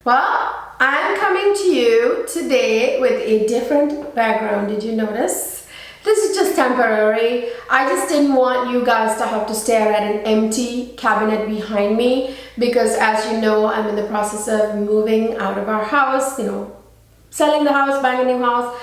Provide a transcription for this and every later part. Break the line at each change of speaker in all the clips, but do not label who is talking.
Well, I'm coming to you today with a different background. Did you notice? This is just temporary. I just didn't want you guys to have to stare at an empty cabinet behind me because, as you know, I'm in the process of moving out of our house, selling the house, buying a new house.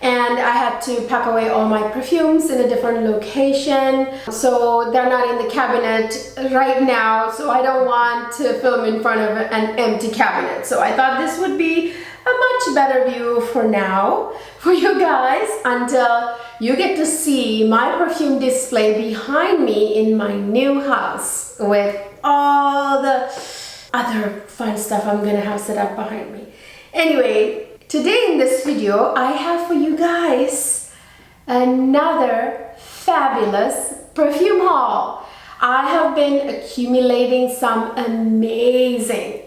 And I had to pack away all my perfumes in a different location, so they're not in the cabinet right now, so I don't want to film in front of an empty cabinet. So I thought this would be a much better view for now for you guys until you get to see my perfume display behind me in my new house with all the other fun stuff I'm gonna have set up behind me. Anyway, today in this video, I have for you guys another fabulous perfume haul. I have been accumulating some amazing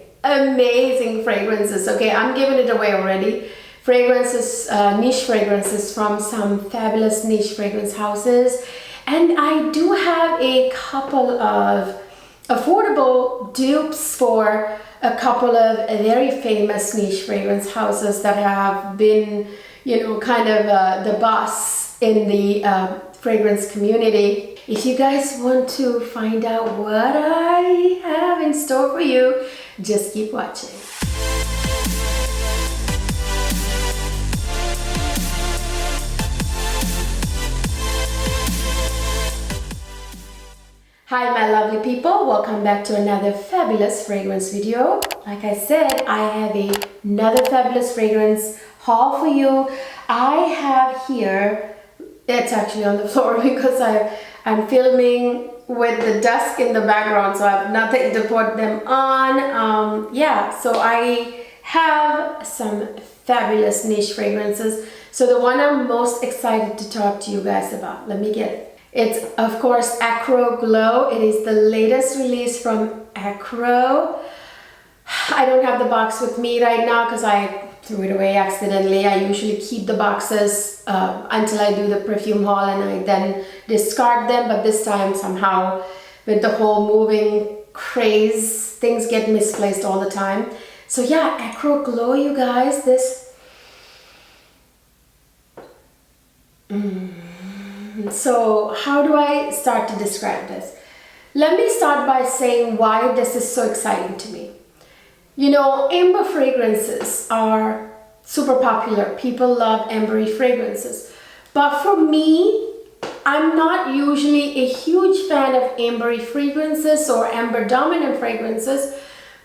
fragrances. Okay, I'm giving it away already. Fragrances, niche fragrances from some fabulous niche fragrance houses. And I do have a couple of affordable dupes for a couple of very famous niche fragrance houses that have been, kind of the boss in the fragrance community. If you guys want to find out what I have in store for you, just keep watching. Hi my lovely people, welcome back to another fabulous fragrance video. Like I said, I have another fabulous fragrance haul for you. I have here, it's actually on the floor because I'm filming with the desk in the background, so I have nothing to put them on. So I have some fabulous niche fragrances. So the one I'm most excited to talk to you guys about, let me get it. It's, of course, Akro Glow. It is the latest release from Akro. I don't have the box with me right now because I threw it away accidentally. I usually keep the boxes until I do the perfume haul and I then discard them. But this time, somehow, with the whole moving craze, things get misplaced all the time. So yeah, Akro Glow, you guys. This... So how do I start to describe this? Let me start by saying why this is so exciting to me. Amber fragrances are super popular. People love ambery fragrances. But for me, I'm not usually a huge fan of ambery fragrances or amber dominant fragrances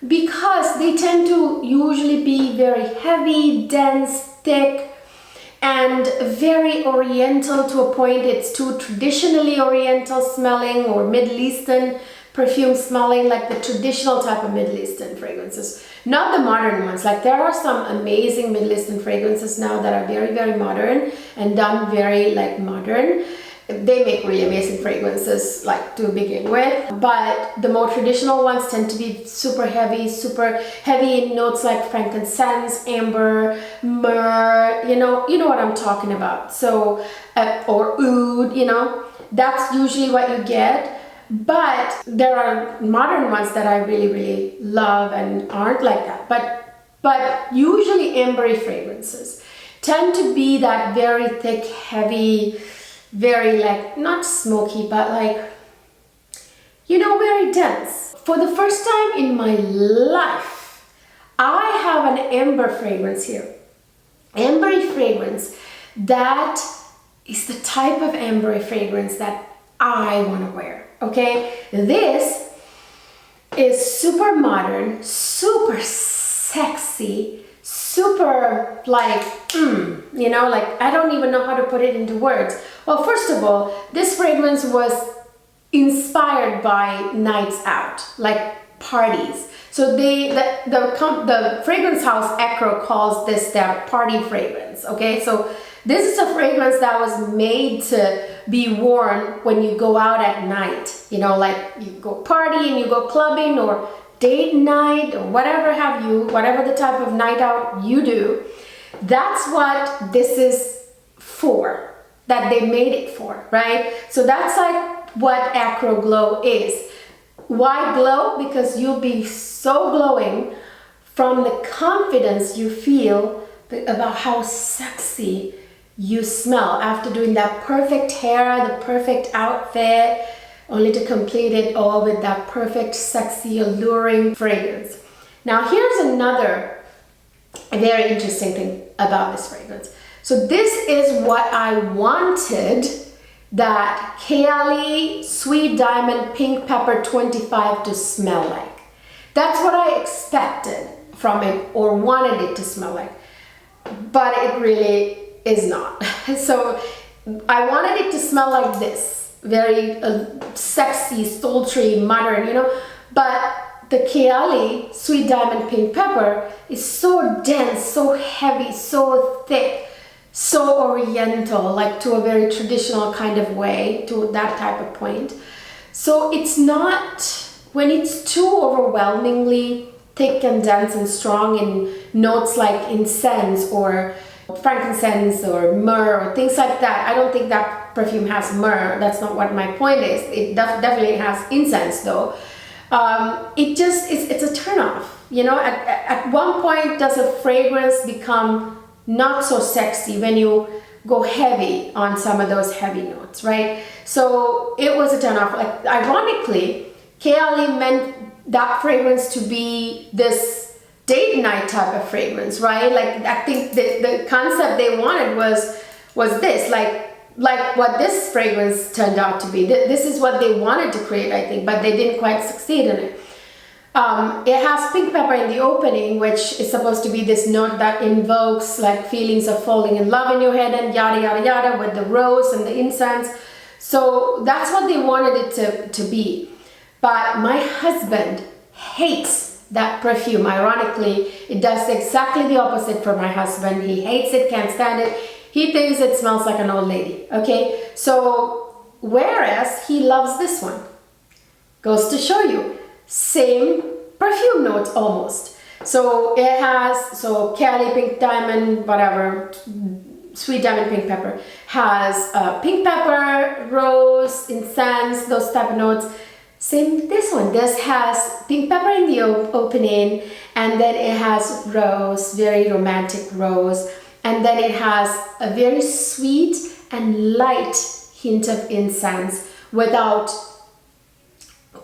because they tend to usually be very heavy, dense, thick, and very oriental to a point. It's too traditionally oriental smelling or Middle Eastern perfume smelling, like the traditional type of Middle Eastern fragrances, not the modern ones. Like there are some amazing Middle Eastern fragrances now that are very, very modern and done very modern. They make really amazing fragrances to begin with, but the more traditional ones tend to be super heavy in notes like frankincense, amber, myrrh, you know what I'm talking about. So or oud, that's usually what you get. But there are modern ones that I really, really love and aren't like that. But usually ambery fragrances tend to be that very thick, heavy, very not smoky, but very dense. For the first time in my life, I have an amber fragrance here. Ambery fragrance that is the type of ambery fragrance that I want to wear. Okay, this is super modern, super sexy, super I don't even know how to put it into words. Well, first of all, this fragrance was inspired by nights out, like parties. So the fragrance house Akro calls this their party fragrance. Okay, so this is a fragrance that was made to be worn when you go out at night. You go party and you go clubbing or date night or whatever the type of night out you do. That's what this is for, that they made it for, right? So that's what Akro Glow is. Why glow? Because you'll be so glowing from the confidence you feel about how sexy you smell after doing that perfect hair, the perfect outfit, only to complete it all with that perfect, sexy, alluring fragrance. Now here's another very interesting thing about this fragrance. So this is what I wanted that Kayali Sweet Diamond Pink Pepper 25 to smell like. That's what I expected from it or wanted it to smell like, but it really is not. So I wanted it to smell like this, very sexy, sultry, modern, you know, but the Kayali Sweet Diamond Pink Pepper is so dense, so heavy, so thick, so oriental, like to a very traditional kind of way, to that type of point. So it's not, when it's too overwhelmingly thick and dense and strong in notes like incense or frankincense or myrrh or things like that. I don't think that perfume has myrrh. That's not what my point is. It definitely has incense though. It's a turnoff. You know, at one point does a fragrance become not so sexy when you go heavy on some of those heavy notes, right? So it was a turnoff. Like, ironically, Kayali meant that fragrance to be this date night type of fragrance, right? Like, I think the concept they wanted was this, like what this fragrance turned out to be. This is what they wanted to create, I think, but they didn't quite succeed in it. It has pink pepper in the opening, which is supposed to be this note that invokes like feelings of falling in love in your head and yada yada yada, with the rose and the incense. So that's what they wanted it to be. But my husband hates that perfume. Ironically, it does exactly the opposite for my husband. He hates it, can't stand it. He thinks it smells like an old lady. Okay, so whereas he loves this one, goes to show you, same perfume notes almost. So it has, Kayali Pink Diamond, whatever, Sweet Diamond Pink Pepper has pink pepper, rose, incense, those type of notes. Same with this one. This has pink pepper in the opening, and then it has rose, very romantic rose, and then it has a very sweet and light hint of incense without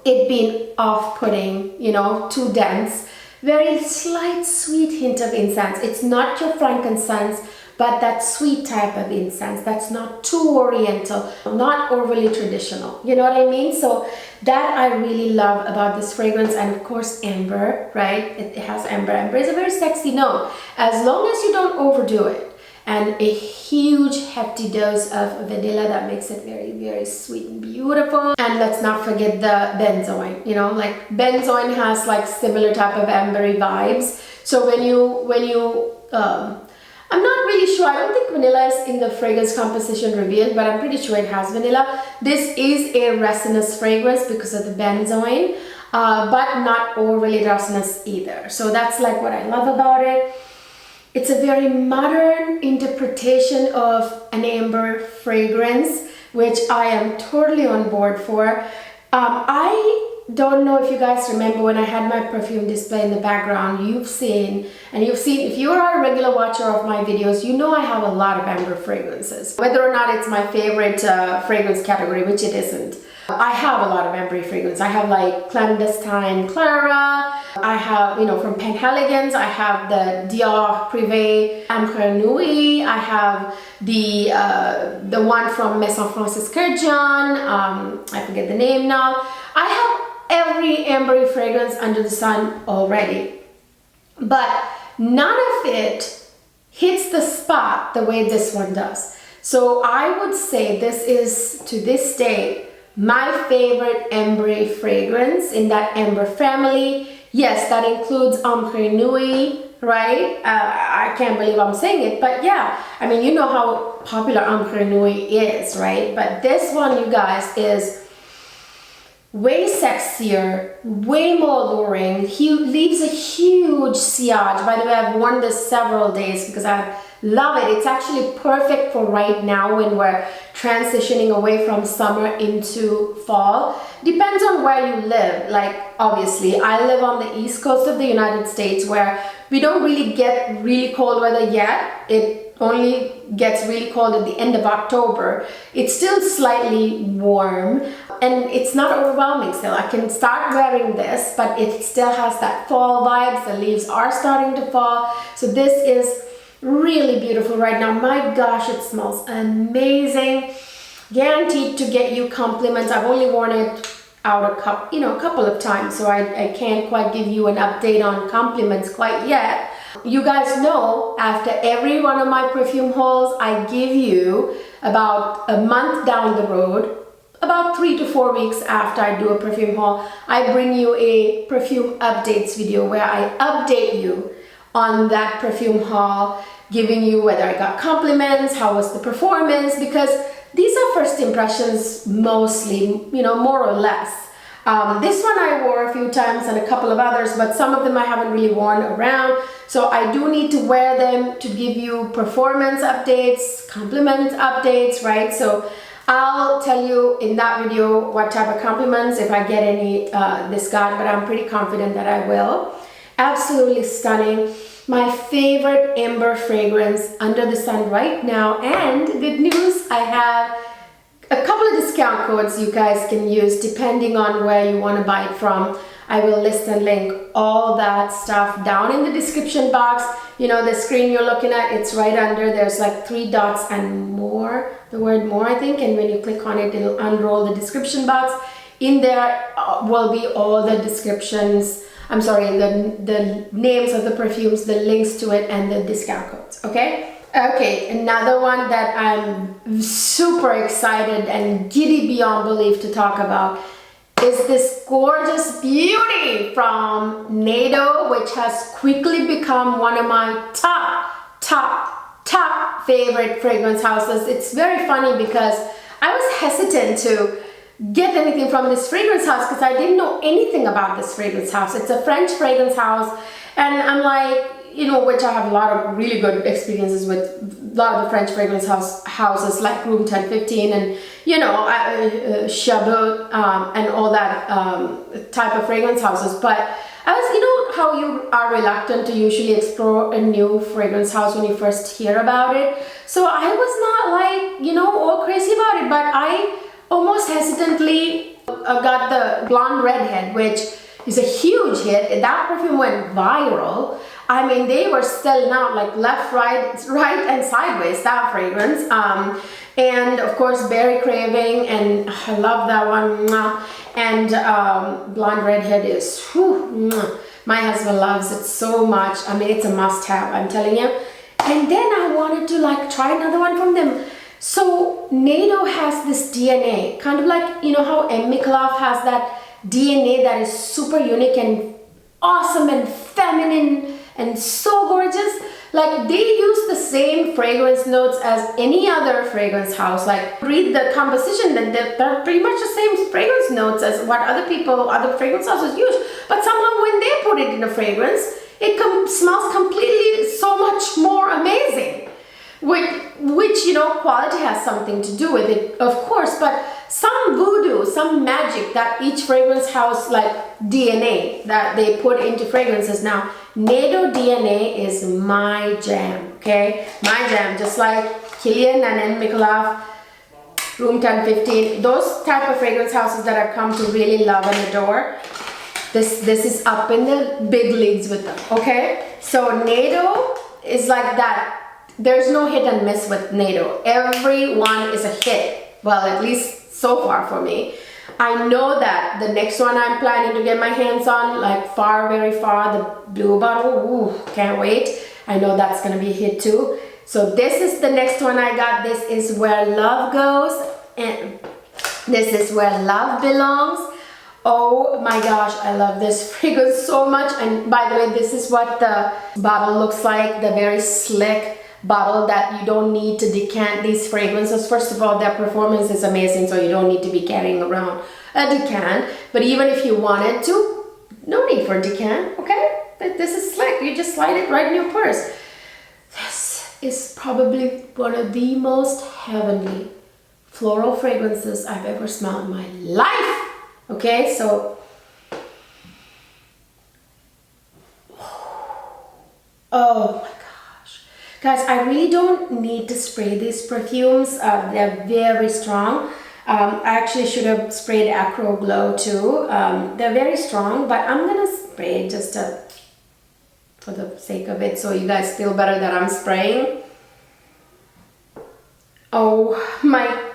it being off-putting, you know, too dense. Very slight sweet hint of incense. It's not your frankincense, but that sweet type of incense that's not too oriental, not overly traditional. You know what I mean? So that I really love about this fragrance. And of course, amber, right? It has amber. Amber is a very sexy note, as long as you don't overdo it. And a huge hefty dose of vanilla that makes it very, very sweet and beautiful. And let's not forget the benzoin. You know, like benzoin has like similar type of ambery vibes. So when you I'm not really sure. I don't think vanilla is in the fragrance composition revealed, but I'm pretty sure it has vanilla. This is a resinous fragrance because of the benzoin, but not overly resinous either. So that's like what I love about it. It's a very modern interpretation of an amber fragrance, which I am totally on board for. I don't know if you guys remember when I had my perfume display in the background. You've seen, if you are a regular watcher of my videos, you know I have a lot of amber fragrances. Whether or not it's my favorite fragrance category, which it isn't. I have a lot of amber fragrance. I have like Clandestine Clara. I have, you know, from Penhaligon's, I have the Dior Privé Ambre Nuit. I have the one from Maison Francis Kurkdjian. I forget the name now. I have every amber fragrance under the sun already, but none of it hits the spot the way this one does. So I would say this is, to this day, my favorite amber fragrance in that amber family. Yes, that includes Ambre Nuit, right? I can't believe I'm saying it, but yeah, I mean, you know how popular Ambre Nuit is, right? But this one, you guys, is way sexier, way more alluring. He leaves a huge sillage. By the way, I've worn this several days because I love it. It's actually perfect for right now when we're transitioning away from summer into fall. Depends on where you live. Like, obviously, I live on the east coast of the United States where we don't really get really cold weather yet. It only gets really cold at the end of October. It's still slightly warm and it's not overwhelming still. I can start wearing this, but it still has that fall vibes. The leaves are starting to fall. So this is really beautiful right now. My gosh, it smells amazing. Guaranteed to get you compliments. I've only worn it out a couple of times, so I can't quite give you an update on compliments quite yet. You guys know after every one of my perfume hauls, I give you about a month down the road, about 3 to 4 weeks after I do a perfume haul, I bring you a perfume updates video where I update you on that perfume haul, giving you whether I got compliments, how was the performance, because these are first impressions mostly, more or less. This one I wore a few times and a couple of others, but some of them I haven't really worn around. So I do need to wear them to give you performance updates, compliments updates, right? So I'll tell you in that video what type of compliments, if I get any this God, but I'm pretty confident that I will. Absolutely stunning. My favorite amber fragrance under the sun right now. And good news, I have a couple of discount codes you guys can use depending on where you want to buy it from. I will list and link all that stuff down in the description box. The screen you're looking at, it's right under. There's like 3 dots and more, the word more, I think. And when you click on it, it'll unroll the description box. In there will be all the descriptions. I'm sorry, the names of the perfumes, the links to it, and the discount codes, okay? Okay, another one that I'm super excited and giddy beyond belief to talk about is this gorgeous beauty from Neydo, which has quickly become one of my top favorite fragrance houses. It's very funny because I was hesitant to get anything from this fragrance house because I didn't know anything about this fragrance house. It's a French fragrance house, and I'm like, which I have a lot of really good experiences with a lot of the French fragrance houses like Room 1015 and Chabaud and all that type of fragrance houses. But I was, how you are reluctant to usually explore a new fragrance house when you first hear about it. So I was not like, all crazy about it, but I almost hesitantly got the Blonde Redhead, which is a huge hit. That perfume went viral. I mean, they were selling out like left, right, and sideways, that fragrance. And of course, Berry Craving, and I love that one. And Blonde Redhead is, my husband loves it so much. I mean, it's a must-have, I'm telling you. And then I wanted to try another one from them. So Neydo has this DNA, kind of like, how M. Michelaf has that DNA that is super unique and awesome and feminine and so gorgeous. Like, they use the same fragrance notes as any other fragrance house. Like, read the composition, and they're pretty much the same fragrance notes as what other fragrance houses use. But somehow when they put it in a fragrance, it smells completely so much more amazing. Which quality has something to do with it, of course, but some voodoo, some magic that each fragrance house, DNA that they put into fragrances. Now, Neydo DNA is my jam, okay? My jam, just like Kilian and M. Michelaf, Room 1015, those type of fragrance houses that I've come to really love and adore. This is up in the big leagues with them, okay? So Neydo is like that. There's no hit and miss with Neydo. Every one is a hit. Well, at least so far for me. I know that the next one I'm planning to get my hands on, Very Far, the blue bottle, can't wait. I know that's gonna be a hit too. So this is the next one I got. This is Where Love Goes, and this is Where Love Belongs. Oh my gosh, I love this fragrance so much. And by the way, this is what the bottle looks like, the very slick bottle that you don't need to decant these fragrances. First of all, their performance is amazing, so you don't need to be carrying around a decant. But even if you wanted to, no need for a decant, okay? This is slick. You just slide it right in your purse. This is probably one of the most heavenly floral fragrances I've ever smelled in my life. Okay, so oh my gosh, guys, I really don't need to spray these perfumes. They're very strong. I actually should have sprayed Akro Glow too. They're very strong, but I'm gonna spray it just for the sake of it, so you guys feel better that I'm spraying. Oh my.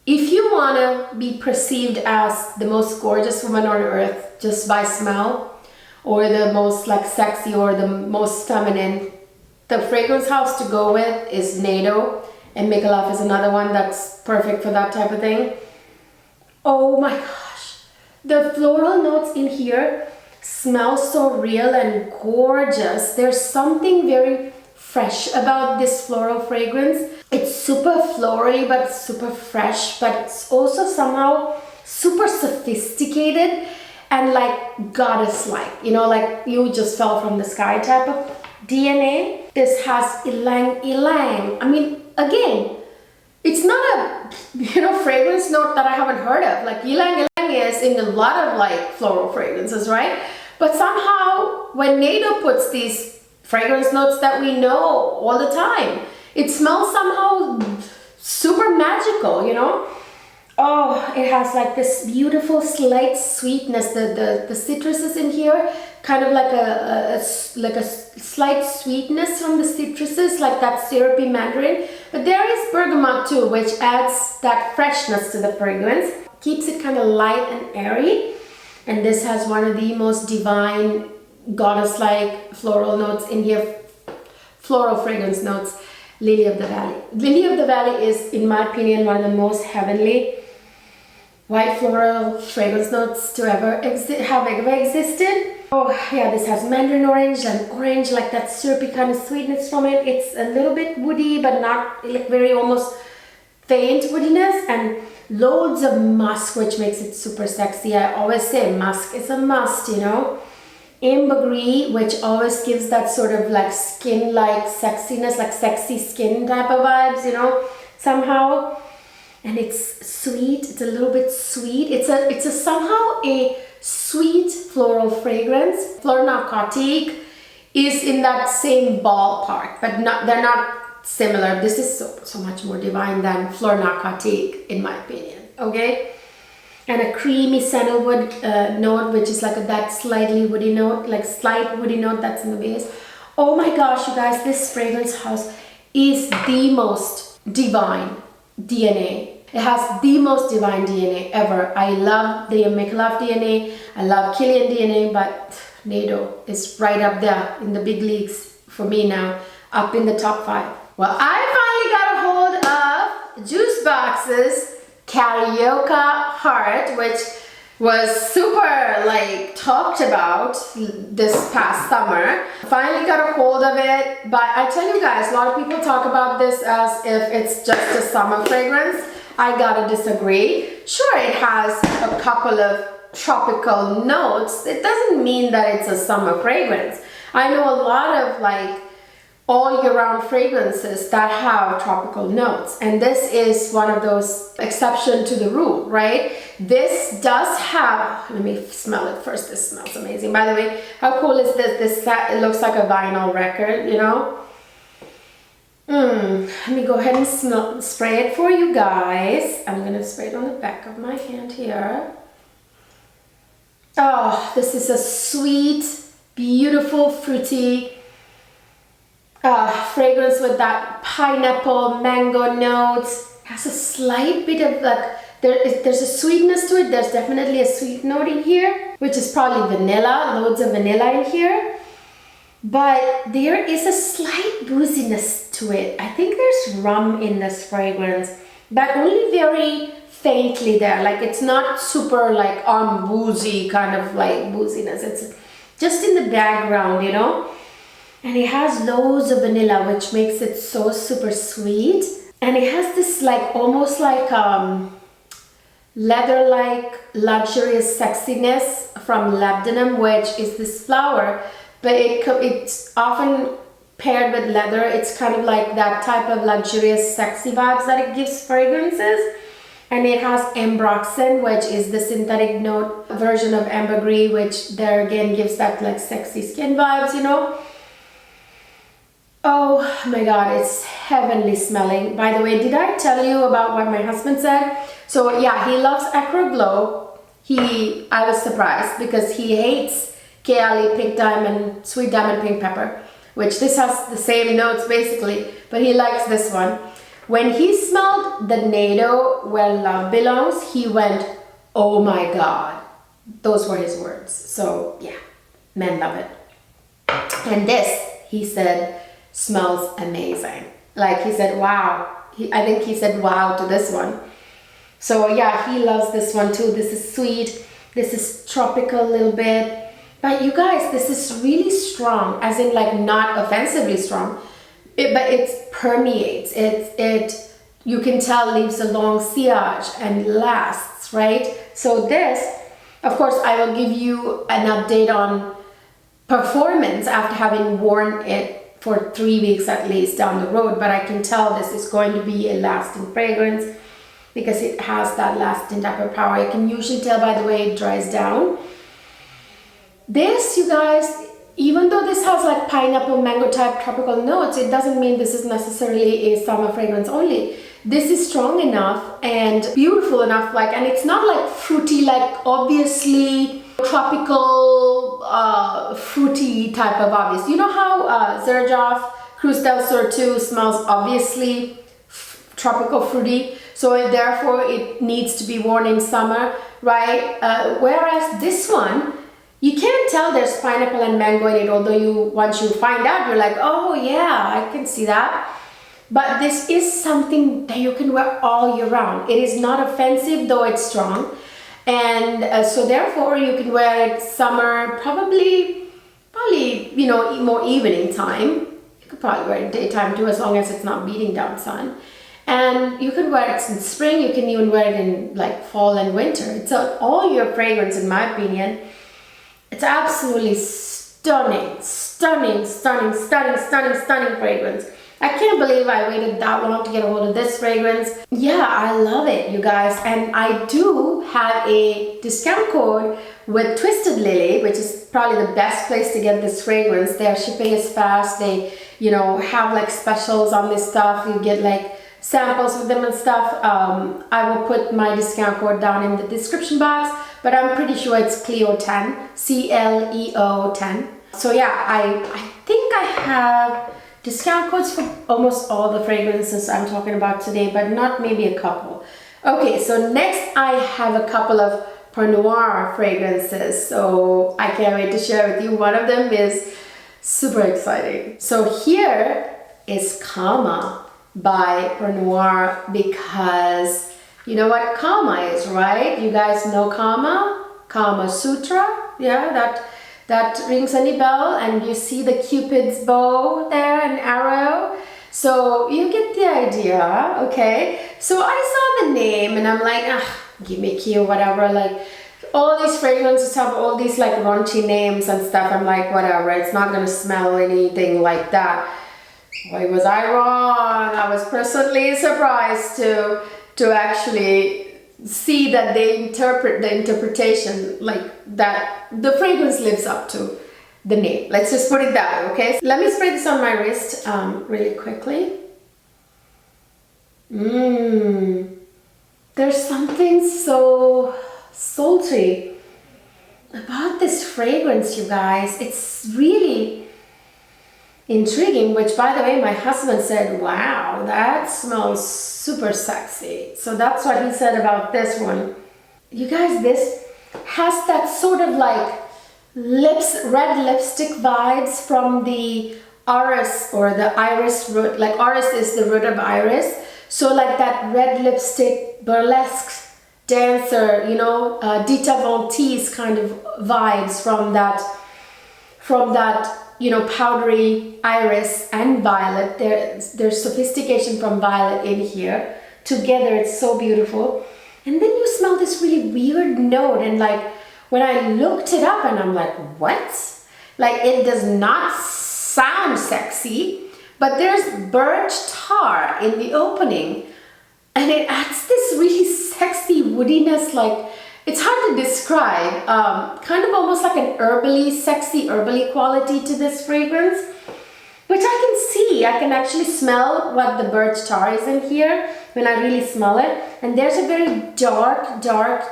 If you want to be perceived as the most gorgeous woman on earth just by smell, or the most like sexy or the most feminine, the fragrance house to go with is Neydo, and Make Love is another one that's perfect for that type of thing. Oh my gosh, the floral notes in here smell so real and gorgeous. There's something very fresh about this floral fragrance. It's super floral but super fresh, but it's also somehow super sophisticated and like goddess-like, you know, like you just fell from the sky type of DNA. This has ylang ylang. I mean, again, it's not a, you know, fragrance note that I haven't heard of. Like ylang ylang is in a lot of like floral fragrances, right? But somehow when Neydo puts these fragrance notes that we know all the time, it smells somehow super magical, you know? Oh, it has like this beautiful slight sweetness. The citruses in here, kind of like a slight sweetness from the citruses, like that syrupy mandarin. But there is bergamot too, which adds that freshness to the fragrance. Keeps it kind of light and airy. And this has one of the most divine, goddess-like floral notes in here. Floral fragrance notes. Lily of the Valley. Lily of the Valley is, in my opinion, one of the most heavenly white floral fragrance notes to have ever existed. Oh yeah, this has mandarin orange and orange, like that syrupy kind of sweetness from it. It's a little bit woody, but not like very almost faint woodiness, and loads of musk, which makes it super sexy. I always say musk is a must, you know. Ambergris, which always gives that sort of like skin-like sexiness, like sexy skin type of vibes, you know, somehow. And it's sweet. It's a little bit sweet. It's a somehow a sweet floral fragrance. Fleur Narcotique is in that same ballpark, but they're not similar. This is so much more divine than Fleur Narcotique, in my opinion. Okay. And a creamy sandalwood note, which is like that slightly woody note, like slight woody note that's in the base. Oh my gosh, you guys, this fragrance house is the most divine DNA. It has the most divine DNA ever. I love the Make Love DNA. I love Kilian DNA, but Neydo is right up there in the big leagues for me now, up in the top 5. Well, I finally got a hold of Jusbox's Carioca Heart, which was super like talked about this past summer. Finally got a hold of it, but I tell you guys, a lot of people talk about this as if it's just a summer fragrance. I gotta disagree. Sure, it has a couple of tropical notes. It doesn't mean that it's a summer fragrance. I know a lot of like all year round fragrances that have tropical notes, and this is one of those exception to the rule, right? This does have, let me smell it first. This smells amazing. By the way, how cool is this? It looks like a vinyl record, you know? Let me go ahead and spray it for you guys. I'm gonna spray it on the back of my hand here. Oh, this is a sweet, beautiful, fruity fragrance with that pineapple mango notes. It has a slight bit of like, there's a sweetness to it. There's definitely a sweet note in here, which is probably vanilla, loads of vanilla in here. But there is a slight booziness to it. I think there's rum in this fragrance, but only very faintly there. Like it's not super like boozy kind of like booziness. It's just in the background, you know. And it has loads of vanilla, which makes it so super sweet. And it has this like almost like leather-like luxurious sexiness from labdanum, which is this flower, but it's often paired with leather. It's kind of like that type of luxurious sexy vibes that it gives fragrances. And it has ambroxan, which is the synthetic note version of ambergris, which there again gives that like sexy skin vibes, you know. Oh my god, it's heavenly smelling. By the way, did I tell you about what my husband said? So yeah, he loves Akro Glow. I was surprised because he hates Kayali Pink Diamond, Sweet Diamond Pink Pepper, which this has the same notes basically, but he likes this one. When he smelled the Neydo, Where Love Belongs, he went, oh my god. Those were his words. So yeah, men love it. And this, he said, smells amazing. Like he said, wow. I think he said wow to this one. So yeah, he loves this one too. This is sweet. This is tropical a little bit. But you guys, this is really strong, as in like not offensively strong. But it permeates. You can tell leaves a long sillage and lasts, right? So this, of course, I will give you an update on performance after having worn it for 3 weeks at least down the road, but I can tell this is going to be a lasting fragrance because it has that lasting type of power. I can usually tell by the way it dries down. This, you guys, even though this has like pineapple, mango type tropical notes, it doesn't mean this is necessarily a summer fragrance only. This is strong enough and beautiful enough, like, and it's not like fruity, like obviously tropical, fruity type of obvious. You know how Xerjoff Cruz del Sur 2 smells obviously tropical fruity, so therefore it needs to be worn in summer, right? Whereas this one, you can't tell there's pineapple and mango in it, although once you find out, you're like, oh yeah, I can see that. But this is something that you can wear all year round. It is not offensive, though it's strong. And so therefore you can wear it summer, probably, you know, more evening time. You could probably wear it daytime too, as long as it's not beating down sun. And you can wear it in spring, you can even wear it in like fall and winter. It's an all year fragrance in my opinion. It's absolutely stunning fragrance. I can't believe I waited that long to get a hold of this fragrance. Yeah, I love it, you guys. And I do have a discount code with Twisted Lily, which is probably the best place to get this fragrance. Their shipping is fast. They, you know, have like specials on this stuff. You get like samples with them and stuff. I will put my discount code down in the description box, but I'm pretty sure it's Cleo 10, CLEO 10. So yeah, I think I have discount codes for almost all the fragrances I'm talking about today, but not maybe a couple. Okay, so next I have a couple of Pernoire fragrances, so I can't wait to share with you. One of them is super exciting. So here is Kama by Pernoire, because you know what Kama is, right? You guys know Kama? Kama Sutra? Yeah, that rings any bell? And you see the Cupid's bow there, an arrow. So you get the idea, okay? So I saw the name and I'm like, gimmicky or whatever. Like all these fragrances have all these like raunchy names and stuff. I'm like, whatever, it's not gonna smell anything like that. Boy, was I wrong. I was pleasantly surprised to actually see that they interpret the interpretation like that the fragrance lives up to the name. Let's just put it that way, okay? Let me spray this on my wrist really quickly. There's something so sultry about this fragrance, you guys. It's really intriguing, which by the way, my husband said, wow, that smells super sexy. So that's what he said about this one. You guys, this has that sort of like red lipstick vibes from the iris or the iris root. Like iris is the root of iris. So like that red lipstick burlesque dancer, you know, Dita Von Teese kind of vibes from that you know, powdery iris and violet. There's sophistication from violet in here. Together, it's so beautiful. And then you smell this really weird note, and like when I looked it up and I'm like, what? Like, it does not sound sexy, but there's birch tar in the opening, and it adds this really sexy woodiness. Like, it's hard to describe, kind of almost like an herbally, sexy herbally quality to this fragrance, which I can see. I can actually smell what the birch tar is in here when I really smell it. And there's a very dark,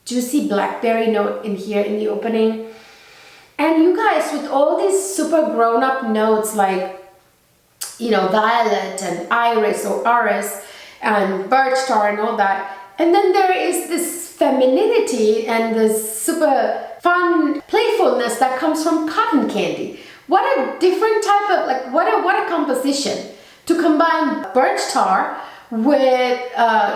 juicy blackberry note in here in the opening. And you guys, with all these super grown-up notes like, you know, violet and iris or orris and birch tar and all that. And then there is this femininity and this super fun playfulness that comes from cotton candy. What a different type of, like, what a composition to combine birch tar with,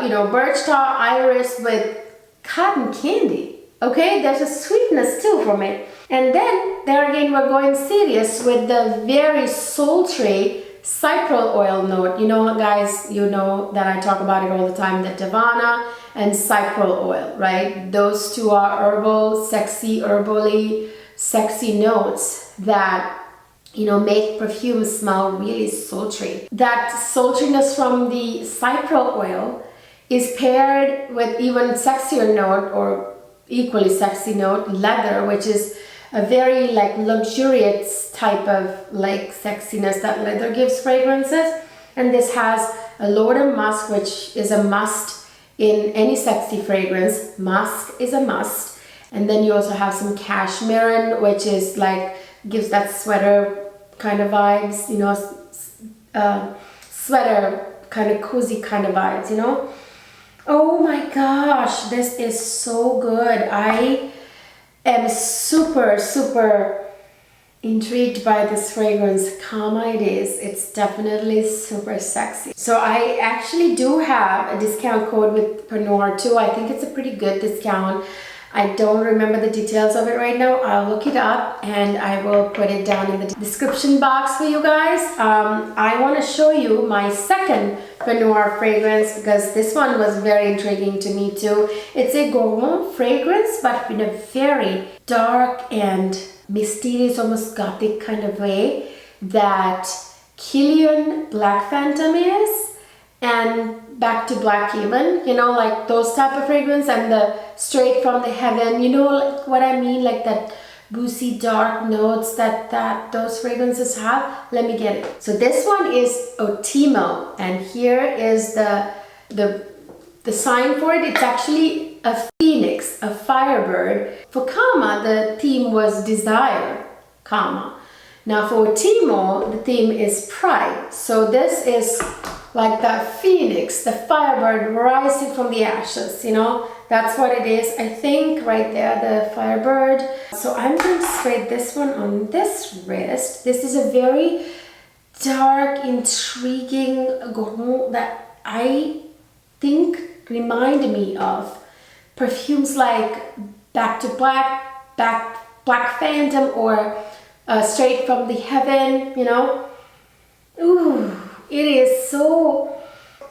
you know, birch tar, iris with cotton candy. Okay, there's a sweetness too from it. And then there again, we're going serious with the very sultry cypral oil note. You know, guys, you know that I talk about it all the time, the Davana and cypral oil, right? Those two are herbal, sexy, herbally sexy notes that, you know, make perfumes smell really sultry. That sultriness from the cypral oil is paired with even sexier note, or equally sexy note, leather, which is a very like luxurious type of like sexiness that leather gives fragrances. And this has a laudanum musk, which is a must in any sexy fragrance. Musk is a must. And then you also have some cashmere, which is like, gives that sweater kind of vibes, you know, sweater kind of cozy kind of vibes, you know. Oh my gosh, this is so good. I am super intrigued by this fragrance. Kama it is. It's definitely super sexy. So I actually do have a discount code with Pernoire too. I think it's a pretty good discount. I don't remember the details of it right now. I'll look it up and I will put it down in the description box for you guys. I want to show you my second Pernoire fragrance because this one was very intriguing to me too. It's a gourmand fragrance, but in a very dark and mysterious, almost gothic kind of way that Killian Black Phantom is, and Back to Black even, you know, like those type of fragrance, and the Straight from the Heaven, you know, like what I mean, like that boozy dark notes that those fragrances have. Let me get it. So this one is Otimo, and here is the sign for it. It's actually a phoenix, a firebird. For Kama, the theme was desire, Kama. Now for Otimo, the theme is pride. So this is like the phoenix, the firebird rising from the ashes, you know, that's what it is. I think right there, the firebird. So I'm going to spray this one on this wrist. This is a very dark, intriguing gourmand that I think remind me of perfumes like Back to Black, Black Phantom, or Straight from the Heaven, you know. Ooh. It is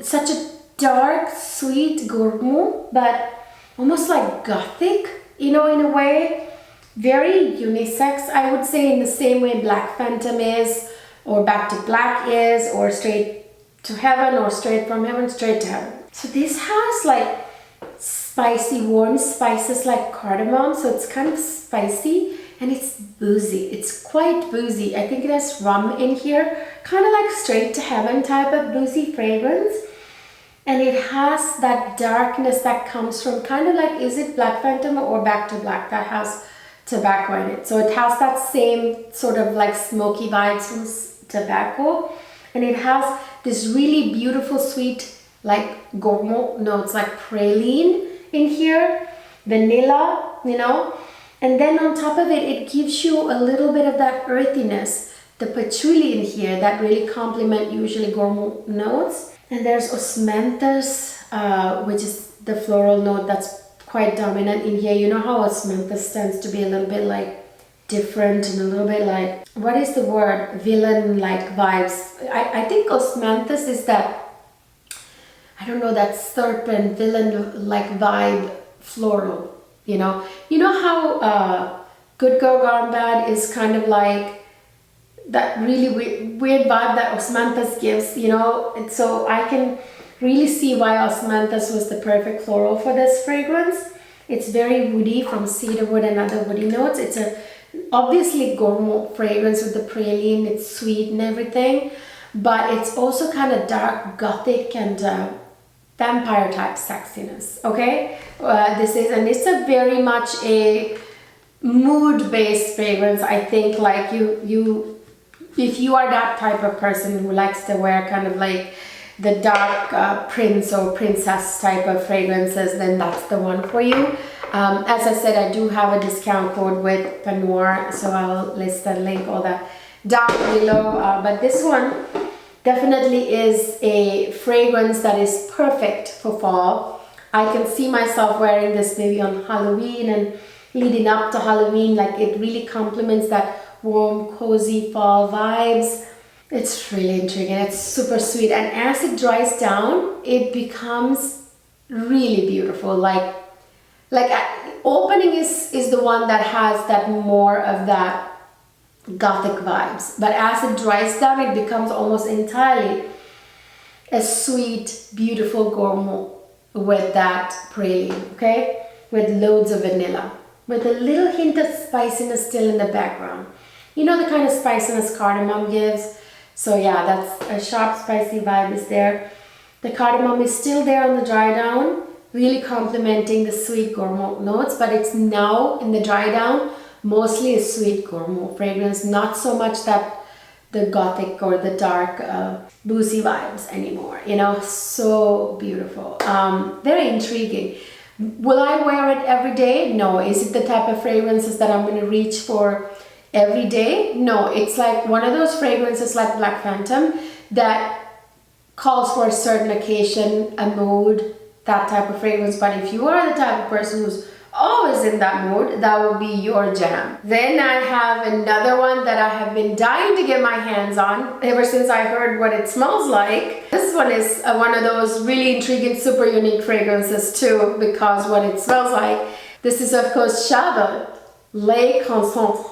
such a dark, sweet gourmand, but almost like gothic, you know, in a way. Very unisex, I would say, in the same way Black Phantom is, or Back to Black is, or Straight to Heaven, or Straight from Heaven, Straight to Heaven. So this has like spicy, warm spices like cardamom, so it's kind of spicy. And it's boozy. It's quite boozy. I think it has rum in here. Kind of like Straight to Heaven type of boozy fragrance. And it has that darkness that comes from kind of like, is it Black Phantom or Back to Black that has tobacco in it? So it has that same sort of like smoky vibes from tobacco. And it has this really beautiful, sweet, like gourmand notes like praline in here. Vanilla, you know. And then on top of it, it gives you a little bit of that earthiness, the patchouli in here that really complement usually gourmand notes. And there's osmanthus, which is the floral note that's quite dominant in here. You know how osmanthus tends to be a little bit like different and a little bit like, what is the word, villain-like vibes. I think osmanthus is that, I don't know, that serpent villain-like vibe floral, you know how Good Girl Gone Bad is kind of like that really weird vibe that osmanthus gives, you know. And so I can really see why osmanthus was the perfect floral for this fragrance. It's very woody, from cedarwood and other woody notes. It's a obviously gourmet fragrance with the praline. It's sweet and everything, but it's also kind of dark gothic and vampire type sexiness. Okay, it's a very much a mood-based fragrance. I think like if you are that type of person who likes to wear kind of like the dark prince or princess type of fragrances, then that's the one for you. As I said, I do have a discount code with Pernoire, so I'll list the link or the down below. But this one definitely is a fragrance that is perfect for fall. I can see myself wearing this maybe on Halloween and leading up to Halloween. Like, it really complements that warm, cozy fall vibes. It's really intriguing. It's super sweet, and as it dries down, it becomes really beautiful. Like opening is the one that has that more of that gothic vibes, but as it dries down, it becomes almost entirely a sweet, beautiful gourmet with that praline, okay, with loads of vanilla, with a little hint of spiciness still in the background. You know, the kind of spiciness cardamom gives. So yeah, that's a sharp, spicy vibe is there. The cardamom is still there on the dry down, really complementing the sweet gourmet notes, but it's now in the dry down mostly a sweet gourmet fragrance, not so much that the gothic or the dark boozy vibes anymore, you know. So beautiful, very intriguing. Will I wear it every day? No. Is it the type of fragrances that I'm going to reach for every day? No. It's like one of those fragrances like Black Phantom that calls for a certain occasion, a mood, that type of fragrance. But if you are the type of person who's always in that mood, that will be your jam. Then I have another one that I have been dying to get my hands on ever since I heard what it smells like. This one is one of those really intriguing, super unique fragrances too, because what it smells like. This is of course Chabaud Lait Concentré.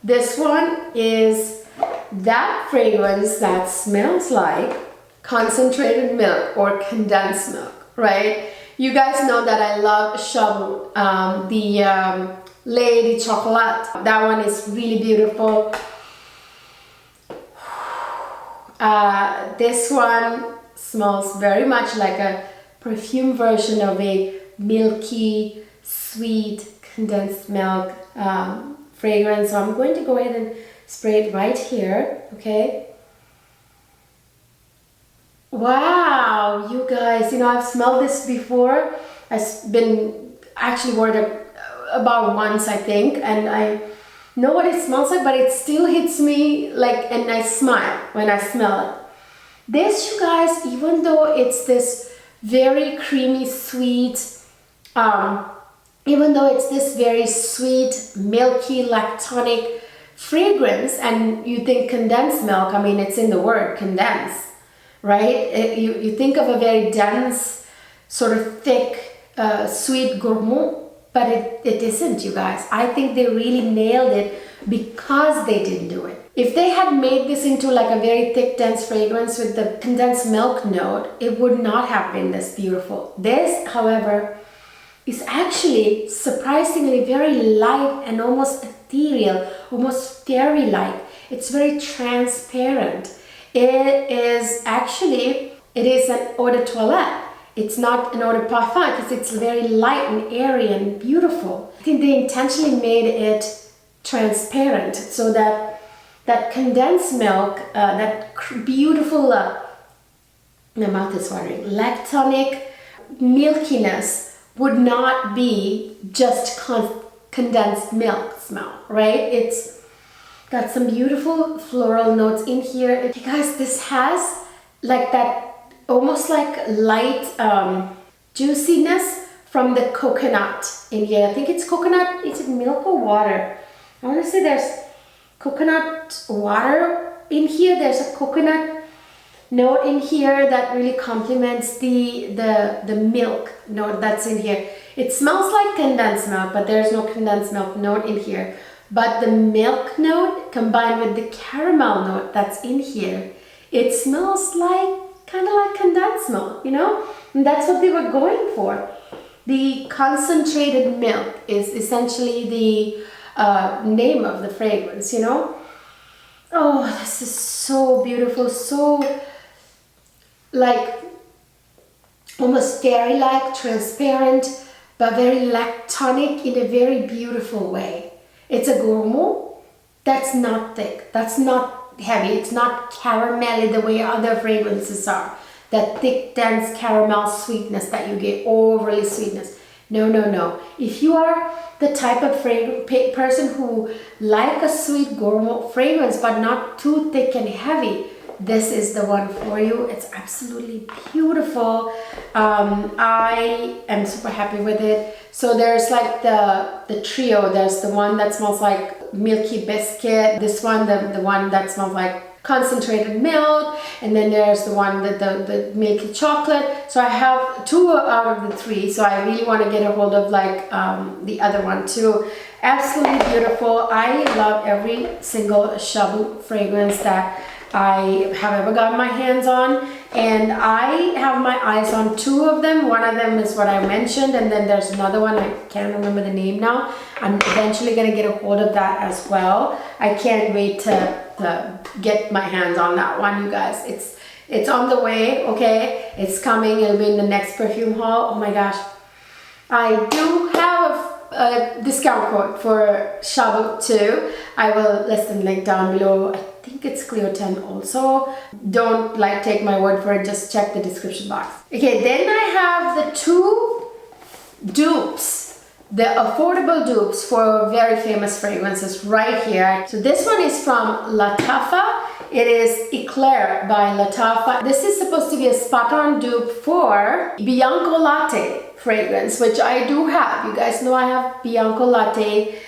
This one is that fragrance that smells like concentrated milk or condensed milk, right? You guys know that I love Chabaud, the Lait de Chocolat. That one is really beautiful. This one smells very much like a perfume version of a milky, sweet, condensed milk fragrance. So I'm going to go ahead and spray it right here, okay? Wow, you guys, you know, I've smelled this before. I've been actually wore it about once, I think, and I know what it smells like, but it still hits me like, and I smile when I smell it. This, you guys, even though it's this very creamy, sweet, even though it's this very sweet, milky, lactonic fragrance, and you think condensed milk, I mean, it's in the word condense. Right? You think of a very dense, sort of thick, sweet gourmet, but it isn't, you guys. I think they really nailed it because they didn't do it. If they had made this into like a very thick, dense fragrance with the condensed milk note, it would not have been this beautiful. This, however, is actually surprisingly very light and almost ethereal, almost fairy-like. It's very transparent. It is an eau de toilette. It's not an eau de parfum because it's very light and airy and beautiful. I think they intentionally made it transparent so that that condensed milk, that beautiful, my mouth is watering, lactonic milkiness would not be just condensed milk smell, right? It's got some beautiful floral notes in here. You guys, this has like that almost like light juiciness from the coconut in here. I think it's coconut. Is it milk or water? I want to say there's coconut water in here. There's a coconut note in here that really complements the milk note that's in here. It smells like condensed milk, but there's no condensed milk note in here. But the milk note combined with the caramel note that's in here, it smells like kind of like condensed milk, you know? And that's what they were going for. The concentrated milk is essentially the name of the fragrance, you know? Oh, this is so beautiful, so like almost fairy-like, transparent, but very lactonic in a very beautiful way. It's a gourmand that's not thick, that's not heavy, it's not caramelly the way other fragrances are. That thick, dense caramel sweetness that you get, overly sweetness. No, no, no. If you are the type of person who like a sweet gourmand fragrance but not too thick and heavy, this is the one for you. It's absolutely beautiful. I am super happy with it. So there's like the trio. There's the one that smells like milky biscuit. This one, the one that smells like concentrated milk, and then there's the one that the milky chocolate. So I have 2 out of the 3, so I really want to get a hold of like the other one too. Absolutely beautiful. I love every single Chabaud fragrance that I have ever gotten my hands on, and I have my eyes on 2 of them. One of them is what I mentioned, and then there's another one, I can't remember the name now. I'm eventually gonna get a hold of that as well. I can't wait to get my hands on that one, you guys. It's on the way, okay? It's coming. It'll be in the next perfume haul. Oh my gosh. I do have a discount code for Chabaud too. I will list the link down below. I think it's Cleo 10 also. Don't like take my word for it, just check the description box. Okay, then I have the 2 dupes. The affordable dupes for very famous fragrances right here. So this one is from Lattafa. It is Eclaire by Lattafa. This is supposed to be a spot-on dupe for Bianco Latte fragrance, which I do have. You guys know I have Bianco Latte.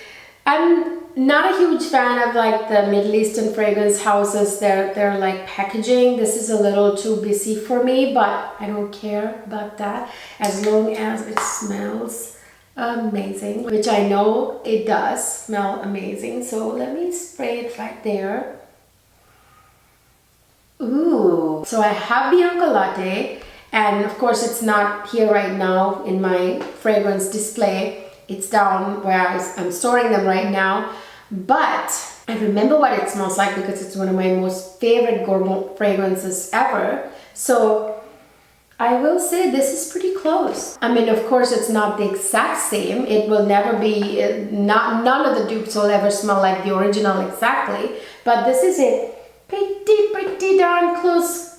I'm not a huge fan of like the Middle Eastern fragrance houses. They're like packaging. This is a little too busy for me, but I don't care about that as long as it smells amazing, which I know it does smell amazing. So let me spray it right there. Ooh, so I have Bianco Latte, and of course it's not here right now in my fragrance display. It's down where I'm storing them right now, but I remember what it smells like because it's one of my most favorite gourmand fragrances ever. So I will say this is pretty close. I mean, of course, it's not the exact same. It will never be, none of the dupes will ever smell like the original exactly. But this is a pretty darn close.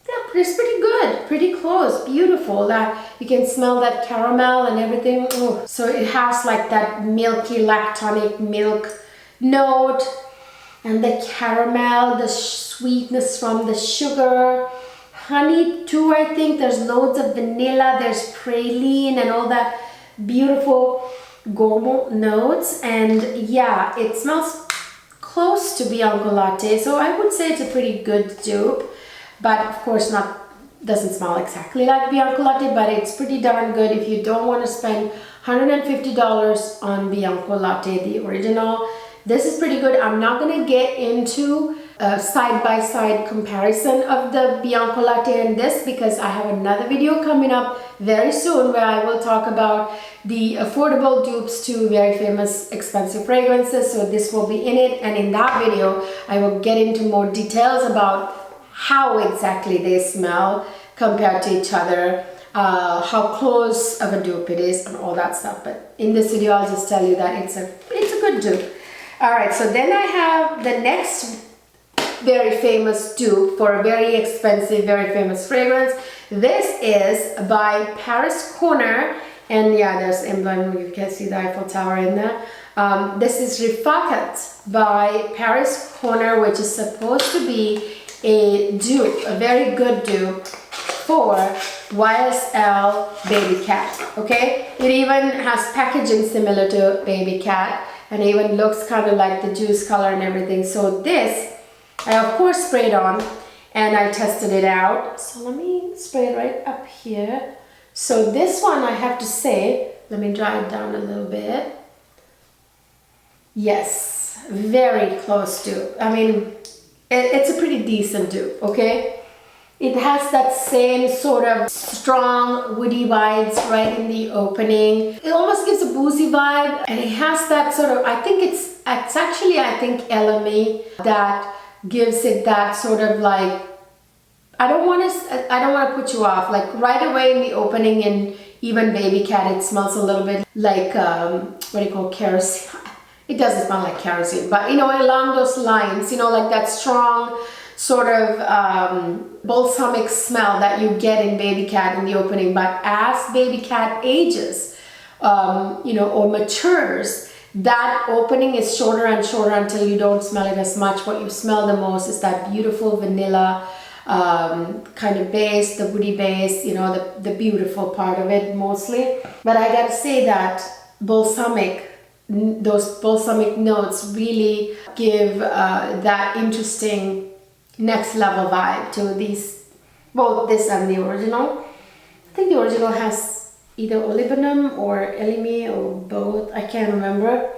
Yeah, it's pretty good, pretty close, beautiful. That you can smell that caramel and everything. Ooh. So it has like that milky lactonic milk note and the caramel, the sweetness from the sugar. Honey too, I think. There's loads of vanilla, there's praline and all that beautiful gourmand notes. And yeah, it smells close to Bianco Latte, so I would say it's a pretty good dupe, but of course doesn't smell exactly like Bianco Latte, but it's pretty darn good if you don't want to spend $150 on Bianco Latte, the original. This is pretty good. I'm not going to get into a side-by-side comparison of the Bianco Latte and this because I have another video coming up very soon where I will talk about the affordable dupes to very famous expensive fragrances. So this will be in it, and in that video I will get into more details about how exactly they smell compared to each other, how close of a dupe it is and all that stuff. But in this video I'll just tell you that it's a good dupe. Alright, so then I have the next very famous dupe for a very expensive, very famous fragrance. This is by Paris Corner, and yeah, there's emblem, you can see the Eiffel Tower in there. This is Rifaaqat by Paris Corner, which is supposed to be a dupe, a very good dupe for YSL Babycat, okay? It even has packaging similar to Babycat. and it even looks kind of like the juice color and everything. So this, I of course sprayed on and I tested it out. So let me spray it right up here. So this one, I have to say, let me dry it down a little bit. Yes, very close dupe. I mean, it's a pretty decent dupe, okay? It has that same sort of strong woody vibes right in the opening. It almost gives a boozy vibe, and it has that sort of, I think it's actually, I think LME that gives it that sort of like, I don't want to put you off. Like right away in the opening, and even Babycat, it smells a little bit like what do you call kerosene? It doesn't smell like kerosene, but you know, along those lines, you know, like that strong sort of balsamic smell that you get in Babycat in the opening. But as Babycat ages, you know, or matures, that opening is shorter and shorter until you don't smell it as much. What you smell the most is that beautiful vanilla kind of base, the woody base, you know, the beautiful part of it mostly. But I gotta say that those balsamic notes really give that interesting next level vibe to these, both this and the original. I think the original has either olibanum or elemi or both, I can't remember.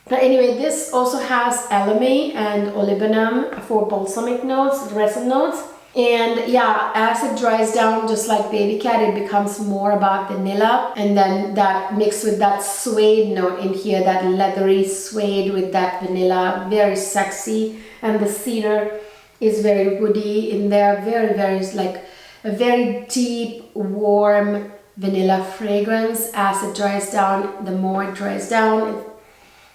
But anyway, this also has elemi and olibanum for balsamic notes, resin notes. And yeah, as it dries down, just like Babycat, it becomes more about vanilla, and then that mixed with that suede note in here, that leathery suede with that vanilla, very sexy. And the cedar is very woody in there, very, very like a very deep, warm vanilla fragrance. As it dries down, the more it dries down,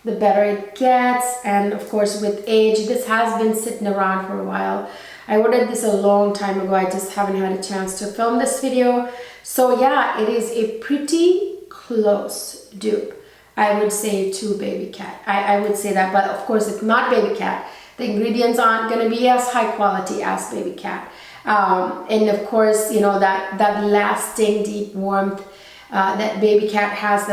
the better it gets. And of course, with age, this has been sitting around for a while. I ordered this a long time ago. I just haven't had a chance to film this video. So yeah, it is a pretty close dupe, I would say, to Babycat. I would say that, but of course it's not Babycat. The ingredients aren't going to be as high quality as Babycat. And of course, you know, that lasting deep warmth that Babycat has,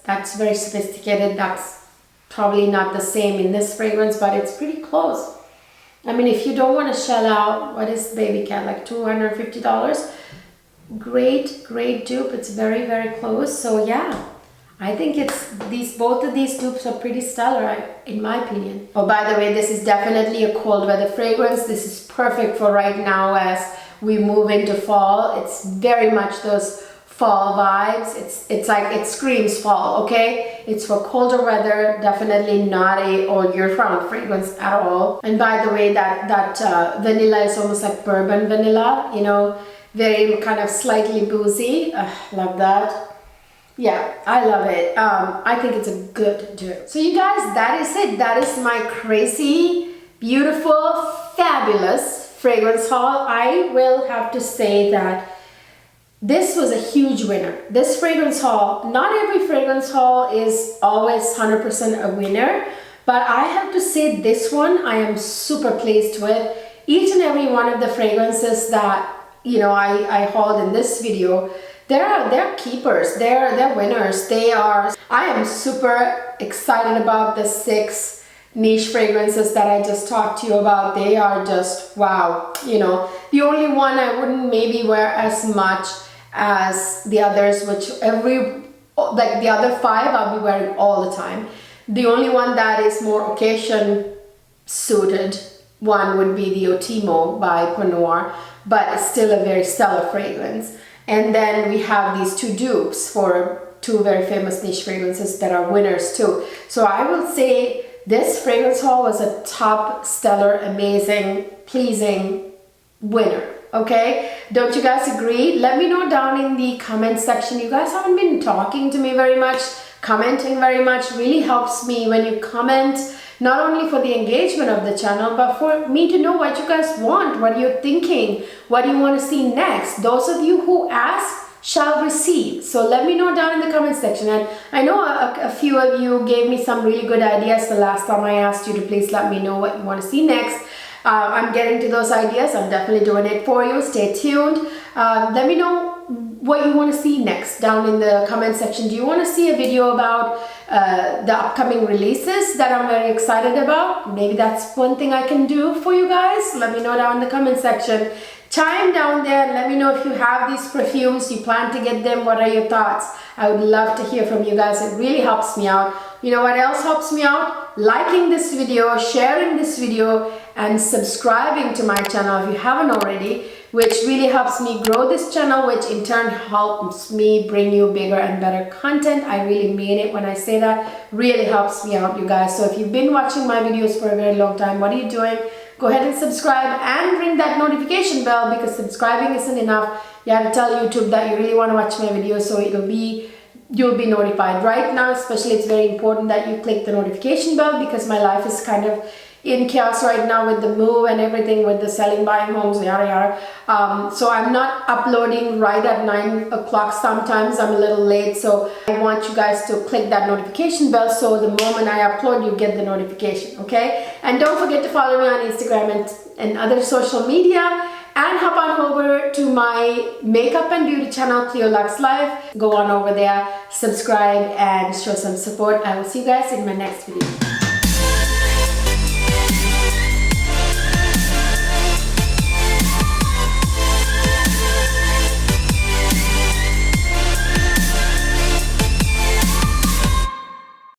that's very sophisticated. That's probably not the same in this fragrance, but it's pretty close. I mean, if you don't want to shell out, what is Babycat, like $250? Great, great dupe. It's very, very close. So yeah, I think both of these dupes are pretty stellar, in my opinion. Oh, by the way, this is definitely a cold weather fragrance. This is perfect for right now as we move into fall. It's very much those fall vibes. It's like it screams fall, okay? It's for colder weather, definitely not a all year round fragrance at all. And by the way, that vanilla is almost like bourbon vanilla, you know, very kind of slightly boozy. Love that. Yeah, I love it. I think it's a good dupe. So you guys, that is it. That is my crazy, beautiful, fabulous fragrance haul. I will have to say that this was a huge winner. This fragrance haul, not every fragrance haul is always 100% a winner, but I have to say this one I am super pleased with. Each and every one of the fragrances that, you know, I hauled in this video, they're keepers, they're winners. I am super excited about the 6 niche fragrances that I just talked to you about. They are just wow. You know, the only one I wouldn't maybe wear as much as the others, which like the other 5 I'll be wearing all the time. The only one that is more occasion suited one would be the Otimo by Pernoire, but it's still a very stellar fragrance. And then we have these 2 dupes for 2 very famous niche fragrances that are winners too. So I will say this fragrance haul was a top, stellar, amazing, pleasing winner. Okay, don't you guys agree? Let me know down in the comment section. You guys haven't been talking to me very much, commenting very much. Really helps me when you comment, not only for the engagement of the channel, but for me to know what you guys want, what you're thinking, what you want to see next. Those of you who ask shall receive. So let me know down in the comment section. And I know a few of you gave me some really good ideas the last time I asked you to please let me know what you want to see next. I'm getting to those ideas. I'm definitely doing it for you. Stay tuned. Let me know what you want to see next down in the comment section. Do you want to see a video about the upcoming releases that I'm very excited about? Maybe that's one thing I can do for you guys. Let me know down in the comment section. Chime down there and let me know if you have these perfumes, you plan to get them, what are your thoughts? I would love to hear from you guys. It really helps me out. You know what else helps me out? Liking this video, sharing this video, and subscribing to my channel if you haven't already, which really helps me grow this channel, which in turn helps me bring you bigger and better content. I really mean it when I say that. Really helps me out, you guys. So if you've been watching my videos for a very long time, what are you doing? Go ahead and subscribe and ring that notification bell, because subscribing isn't enough. You have to tell YouTube that you really want to watch my videos, so you'll be notified. Right now especially, it's very important that you click the notification bell, because my life is kind of in chaos right now with the move and everything, with the selling, buying homes, yada yada. So I'm not uploading right at 9 o'clock. Sometimes I'm a little late, so I want you guys to click that notification bell, so the moment I upload, you get the notification, okay? And don't forget to follow me on Instagram and other social media, and hop on over to my makeup and beauty channel, Cleo Lux Life. Go on over there, subscribe, and show some support. I will see you guys in my next video.